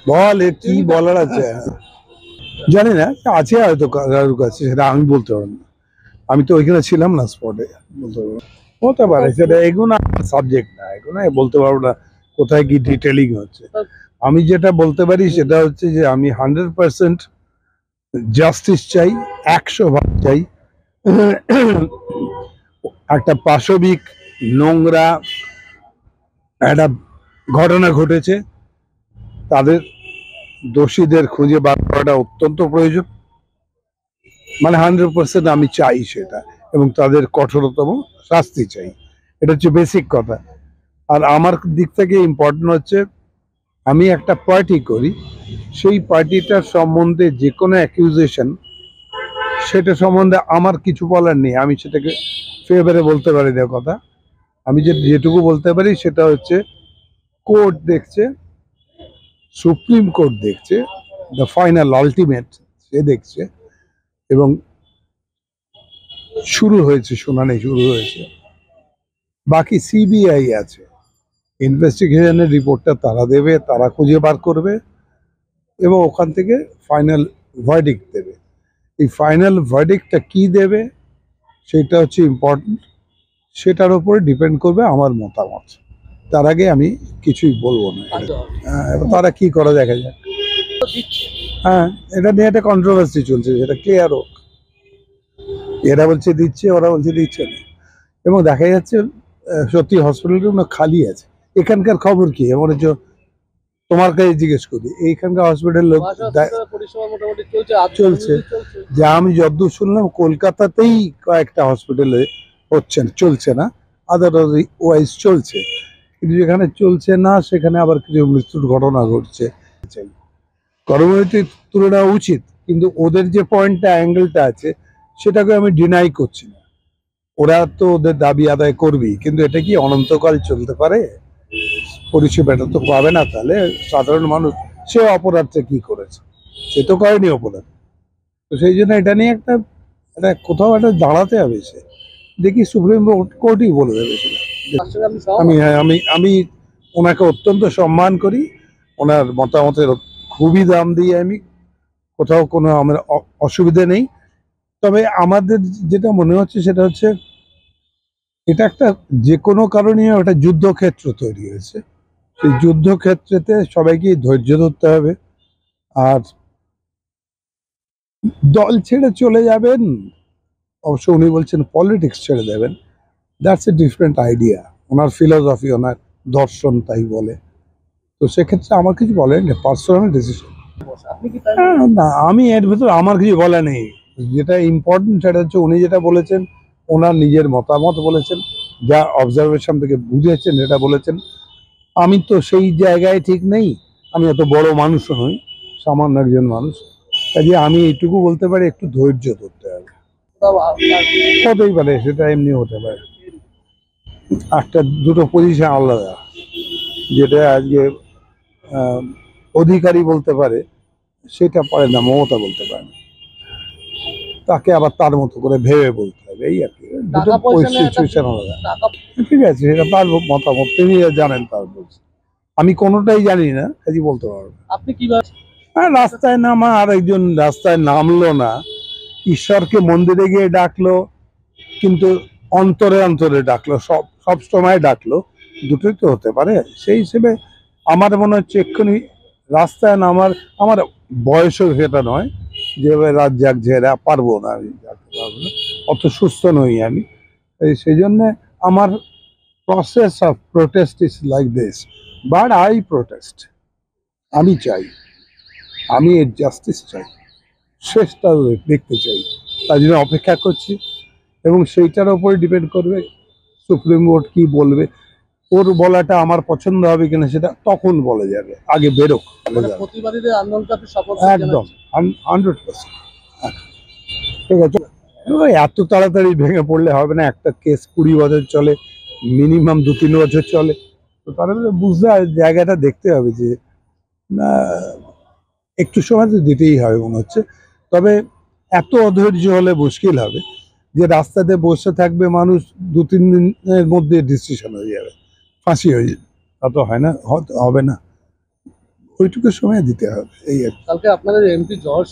বল এর কি বলার আছে? জানি না, আছে হয়তো কারোর কাছে, সেটা আমি বলতে পারবো না। আমি তো ওইখানে ছিলাম না স্পটে, বলতে পারবো না। হতে পারে, সেটা এগুলো সাবজেক্ট না, এগুলো বলতে পারবো না কোথায় কি ডিটেলিং হচ্ছে। আমি যেটা বলতে পারি সেটা হচ্ছে যে আমি 100% জাস্টিস চাই, 100 ভাগ চাই। একটা পাশবিক নোংরা একটা ঘটনা ঘটেছে, তাদের দোষীদের খুঁজে বার করাটা অত্যন্ত প্রয়োজন। মানে 100% আমি চাই সেটা, এবং তাদের কঠোরতম শাস্তি চাই। এটা হচ্ছে বেসিক কথা। আর আমার দিক থেকে ইম্পর্টেন্ট হচ্ছে, আমি একটা পার্টি করি, সেই পার্টিটার সম্বন্ধে যে কোনো অ্যাকিউজেশন, সেটা সম্বন্ধে আমার কিছু বলার নেই। আমি সেটাকে ফেভারে বলতে পারি না কথা। আমি যেটুকু বলতে পারি সেটা হচ্ছে, কোর্ট দেখছে, সুপ্রিম কোর্ট দেখছে, দ্য ফাইনাল আলটিমেট সে দেখছে, এবং শুরু হয়েছে, শুনানি শুরু হয়েছে। বাকি সিবিআই আছে, ইনভেস্টিগেশনের রিপোর্টটা তারা দেবে, তারা খুঁজে বার করবে এবং ওখান থেকে ফাইনাল ভার্ডিক্ট দেবে। এই ফাইনাল ভার্ডিক্টটা কি দেবে সেটা হচ্ছে ইম্পর্টেন্ট, সেটার উপরে ডিপেন্ড করবে আমার মতামত। তার আগে আমি কিছুই বলবো না। এবার তারা কি করে দেখা যাক। হ্যাঁ, এটা নিয়ে একটা কন্ট্রোভার্সি চলছে, সেটা ক্লিয়ার হোক। এরা বলছে দিচ্ছে, ওরা বলছে দিচ্ছে না, এবং দেখা যাচ্ছে সত্যি হসপিটালগুলো খালি আছে। এখানকার খবর কি? এমন হচ্ছে, তোমার কাছে জিজ্ঞেস করি, এইখানকার হসপিটাল লোক চলছে। যে আমি যতদূর শুনলাম কলকাতাতেই কয়েকটা হসপিটালে হচ্ছে, চলছে না, আদারওয়াইজ চলছে। কিন্তু যেখানে চলছে না সেখানে আবার কিছু মৃত্যুর ঘটনা ঘটছে। কর্মনীতির তুলনা উচিত, কিন্তু ওদের যে পয়েন্টটা, অ্যাঙ্গেলটা আছে, সেটাকে আমি ডিনাই করছি না। ওরা তো ওদের দাবি আদায় করবেই, কিন্তু এটা কি অনন্তকাল চলতে পারে? পরিষেবাটা তো পাবে না। তাহলে সাধারণ মানুষ, সে অপরাধটা কি করেছে? সে তো করেনি অপরাধ। তো সেই জন্য এটা নিয়ে একটা একটা কোথাও একটা দাঁড়াতে হবে। সে দেখি সুপ্রিম কোর্টই বলে দেবে সেটা। আমি ওনাকে অত্যন্ত সম্মান করি, ওনার মতামতের খুবই দাম দিই আমি। কোথাও কোনো আমার অসুবিধা নেই। তবে আমাদের যেটা মনে হচ্ছে সেটা হচ্ছে, এটা একটা যে কোনো কারণে একটা যুদ্ধক্ষেত্র তৈরি হয়েছে। সেই যুদ্ধক্ষেত্রেতে সবাইকে ধৈর্য ধরতে হবে। আর দল ছেড়ে চলে যাবেন, অবশ্য উনি বলছেন পলিটিক্স ছেড়ে দেবেন, দ্যাটস এ ডিফারেন্ট আইডিয়া। ওনার ফিলোসফি, ওনার দর্শন তাই বলে। তো সেক্ষেত্রে আমার কিছু বলেন না, পার্সোনাল ডিসিশন। না, আমি এর ভিতরে আমার কিছু বলা নেই। যেটা ইম্পর্টেন্ট সেটা হচ্ছে, উনি যেটা বলেছেন, ওনার নিজের মতামত বলেছেন, যা অবজারভেশন থেকে বুঝেছেন এটা বলেছেন। আমি তো সেই জায়গায় ঠিক নেই, আমি এত বড় মানুষও নই, সামান্য একজন মানুষ। কাজে আমি এইটুকু বলতে পারি, একটু ধৈর্য ধরতে হবে। হতেই পারে, সেটা এমনি হতে পারে। একটা দুটো পজিশন আলাদা, যেটা আজকে অধিকারী বলতে পারে, সেটা পারে না মমতা বলতে পারে না। তাকে আবার তার মতো করে ভেবে বলতে হবে, এই আর কি। দুটো সিচুয়েশন আলাদা। ঠিক আছে, সেটা তার মতামত, তিনি জানেন তার বলছে। আমি কোনোটাই জানি না, কাজে বলতে পারবো না। আপনি কি রাস্তায় নামা, আর একজন রাস্তায় নামলো না, ঈশ্বরকে মন্দিরে গিয়ে ডাকলো, কিন্তু অন্তরে অন্তরে ডাকলো, সব সময় ডাকলো, দুটোই তো হতে পারে। সেই হিসেবে আমার মনে হচ্ছে এক্ষুনি রাস্তায় নামার, আমার বয়সও সেটা নয় যে রাত জাগ ঝেরা পারবো না, আমি জাগতে পারবো না, অত সুস্থ নই আমি। সেই জন্যে আমার process of protest is like this, but I protest. আমি চাই, আমি এর জাস্টিস চাই, শেষটা দেখতে চাই, তার জন্য অপেক্ষা করছি। এবং সেইটার উপরে ডিপেন্ড করবে সুপ্রিম কোর্ট কি বলবে। ওর বলাটা আমার পছন্দ হবে কিনা সেটা তখন বলা যাবে, আগে বেরোক। একদম 100%। ঠিক আছে, এত তাড়াতাড়ি ভেঙে পড়লে হবে না। একটা কেস 20 বছর চলে, মিনিমাম 2-3 বছর চলে। তো তারা বুঝতে জায়গাটা দেখতে হবে যে একটু সময় তো দিতেই হবে মনে হচ্ছে। তবে এত অধৈর্য হলে মুশকিল হবে, যে রাস্তাতে বসে থাকবে মানুষ, 2-3 দিনের মধ্যে ডিসিশন হয়ে যাবে, ফাঁসি হয়ে যাবে। তা তো হয় না, হবে না। ওইটুকু সময় দিতে হবে, এই আর কি। কালকে আপনাদের এমপি জহর